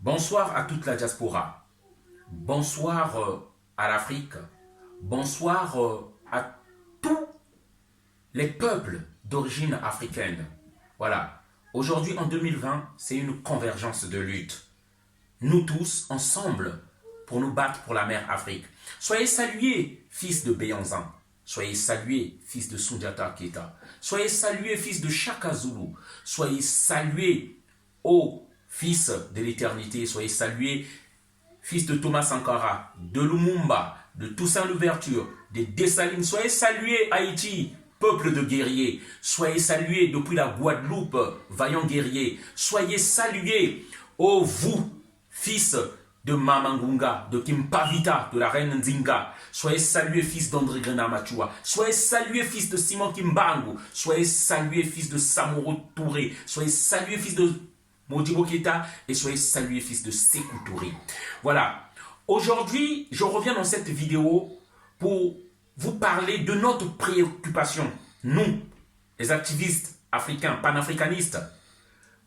Bonsoir à toute la diaspora. Bonsoir à l'Afrique. Bonsoir à tous les peuples d'origine africaine. Voilà. Aujourd'hui, en 2020, c'est une convergence de lutte. Nous tous, ensemble, pour nous battre pour la mère Afrique. Soyez salués, fils de Béanzin. Soyez salués, fils de Sundiata Keita. Soyez salués, fils de Shaka Zulu. Soyez salués, ô fils de l'éternité. Soyez salués, fils de Thomas Sankara, de Lumumba, de Toussaint Louverture, de Dessalines. Soyez salués, Haïti, peuple de guerriers. Soyez salués depuis la Guadeloupe, vaillants guerriers. Soyez salués, ô vous, fils de Mamangunga, de Kimpavita, de la reine Nzinga. Soyez salués, fils d'André Grenamachua. Soyez salués, fils de Simon Kimbangu. Soyez salués, fils de Samoro Touré. Soyez salués, fils de Modibo Keita. Et soyez salués, fils de Sékou Touré. Voilà. Aujourd'hui, je reviens dans cette vidéo pour vous parler de notre préoccupation, nous, les activistes africains, panafricanistes,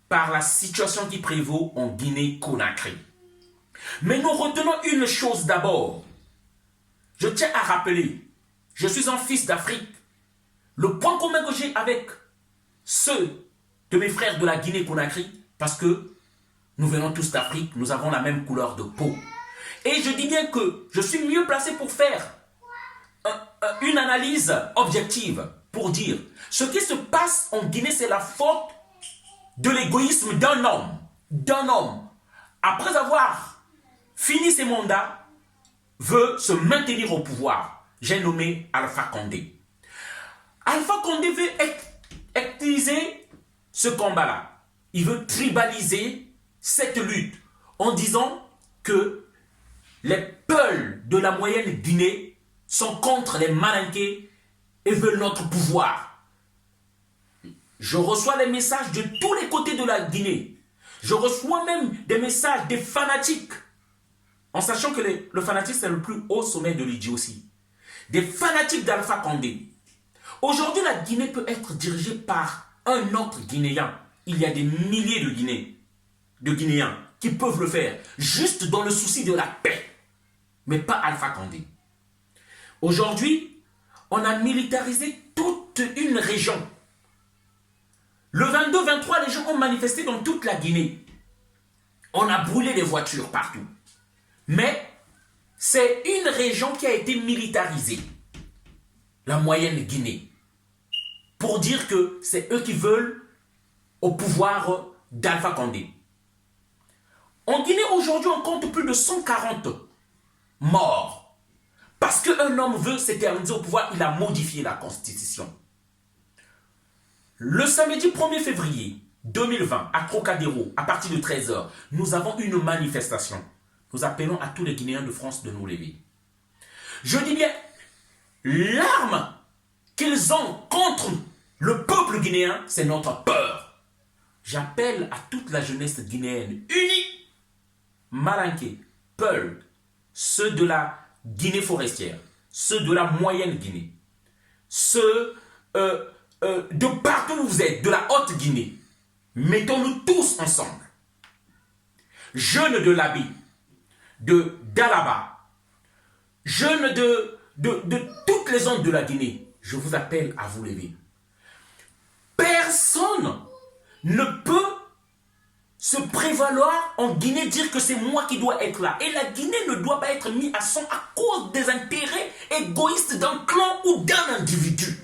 par la situation qui prévaut en Guinée-Conakry. Mais nous retenons une chose d'abord. Je tiens à rappeler, je suis un fils d'Afrique. Le point commun que j'ai avec ceux de mes frères de la Guinée-Conakry, parce que nous venons tous d'Afrique, nous avons la même couleur de peau. Et je dis bien que je suis mieux placé pour faire une analyse objective, pour dire ce qui se passe en Guinée, c'est la faute de l'égoïsme d'un homme. Après avoir fini ses mandats, veut se maintenir au pouvoir. J'ai nommé Alpha Condé. Alpha Condé veut utiliser ce combat-là. Il veut tribaliser cette lutte en disant que les peuls de la moyenne Guinée sont contre les Malinqués et veulent notre pouvoir. Je reçois les messages de tous les côtés de la Guinée. Je reçois même des messages des fanatiques. En sachant que le fanatisme est le plus haut sommet de l'idiotie. Des fanatiques d'Alpha Condé. Aujourd'hui, la Guinée peut être dirigée par un autre Guinéen. Il y a des milliers de Guinéens qui peuvent le faire, juste dans le souci de la paix. Mais pas Alpha Condé. Aujourd'hui, on a militarisé toute une région. Le 22-23, les gens ont manifesté dans toute la Guinée. On a brûlé les voitures partout. Mais c'est une région qui a été militarisée, la moyenne Guinée, pour dire que c'est eux qui veulent au pouvoir d'Alpha Condé. En Guinée, aujourd'hui, on compte plus de 140 morts. Parce qu'un homme veut s'éterniser au pouvoir, il a modifié la Constitution. Le samedi 1er février 2020, à Trocadéro, à partir de 13 h, nous avons une manifestation. Nous appelons à tous les Guinéens de France de nous lever. Je dis bien, l'arme qu'ils ont contre le peuple guinéen, c'est notre peur. J'appelle à toute la jeunesse guinéenne unie, Malinké, Peul, ceux de la Guinée forestière, ceux de la moyenne Guinée, ceux de partout où vous êtes, de la haute Guinée. Mettons-nous tous ensemble. Jeunes de l'Abi, de Dalaba, jeunes de toutes les zones de la Guinée, je vous appelle à vous lever. Personne ne peut se prévaloir en Guinée, dire que c'est moi qui dois être là. Et la Guinée ne doit pas être mise à son à cause des intérêts égoïstes d'un clan ou d'un individu.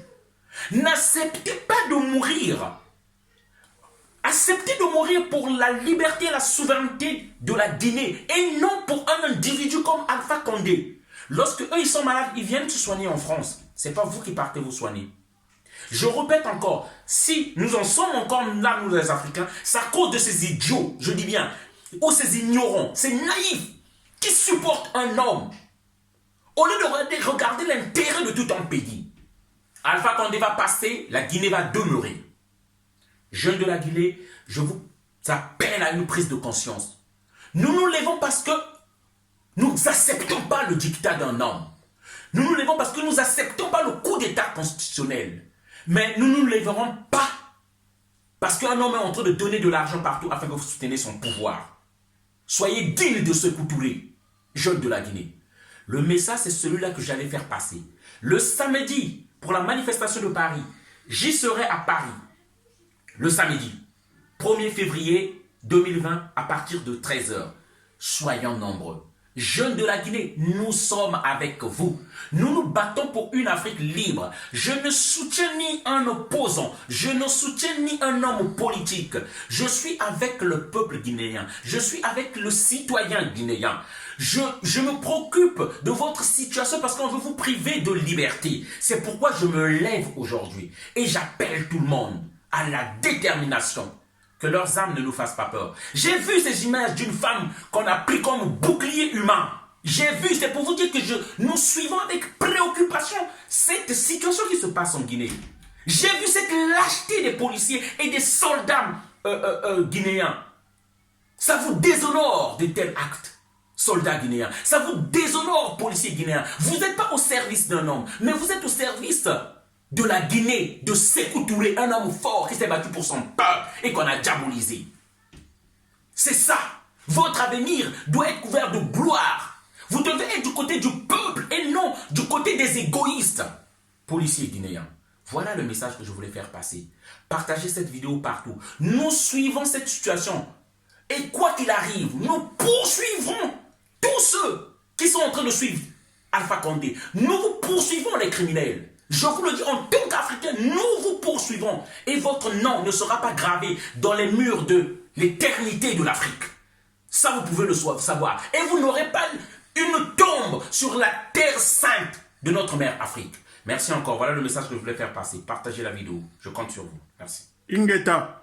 N'acceptez pas de mourir. Acceptez de mourir pour la liberté et la souveraineté de la Guinée et non pour un individu comme Alpha Condé. Lorsque eux ils sont malades, ils viennent se soigner en France. Ce n'est pas vous qui partez vous soigner. Je répète encore, si nous en sommes encore là, nous les Africains, c'est à cause de ces idiots, je dis bien, ou ces ignorants, ces naïfs, qui supportent un homme, au lieu de regarder l'intérêt de tout un pays. Alpha Condé va passer, la Guinée va demeurer. Jeunes de la Guinée, je vous appelle à une prise de conscience. Nous nous levons parce que nous n'acceptons pas le dictat d'un homme. Nous nous levons parce que nous n'acceptons pas le coup d'état constitutionnel. Mais nous ne nous lèverons pas parce qu'un homme est en train de donner de l'argent partout afin que vous souteniez son pouvoir. Soyez dignes de Sékou Touré, jeunes de la Guinée. Le message, c'est celui-là que j'allais faire passer. Le samedi, pour la manifestation de Paris, j'y serai à Paris. Le samedi, 1er février 2020, à partir de 13 h. Soyons nombreux. Jeunes de la Guinée, nous sommes avec vous. Nous nous battons pour une Afrique libre. Je ne soutiens ni un opposant. Je ne soutiens ni un homme politique. Je suis avec le peuple guinéen. Je suis avec le citoyen guinéen. Je me préoccupe de votre situation parce qu'on veut vous priver de liberté. C'est pourquoi je me lève aujourd'hui et j'appelle tout le monde à la détermination. Que leurs âmes ne nous fassent pas peur. J'ai vu ces images d'une femme qu'on a pris comme bouclier humain. J'ai vu, c'est pour vous dire que nous suivons avec préoccupation cette situation qui se passe en Guinée. J'ai vu cette lâcheté des policiers et des soldats guinéens. Ça vous déshonore de tels actes, soldats guinéens. Ça vous déshonore, policiers guinéens. Vous n'êtes pas au service d'un homme, mais vous êtes au service de la Guinée, de Sékou Touré, un homme fort qui s'est battu pour son peuple et qu'on a diabolisé. C'est ça. Votre avenir doit être couvert de gloire. Vous devez être du côté du peuple et non du côté des égoïstes. Policiers guinéens, voilà le message que je voulais faire passer. Partagez cette vidéo partout. Nous suivons cette situation. Et quoi qu'il arrive, nous poursuivrons tous ceux qui sont en train de suivre Alpha Condé. Nous poursuivons les criminels. Je vous le dis, en tant qu'Africains, nous vous poursuivrons. Et votre nom ne sera pas gravé dans les murs de l'éternité de l'Afrique. Ça, vous pouvez le savoir. Et vous n'aurez pas une tombe sur la terre sainte de notre mère Afrique. Merci encore. Voilà le message que je voulais faire passer. Partagez la vidéo. Je compte sur vous. Merci. Ingeta.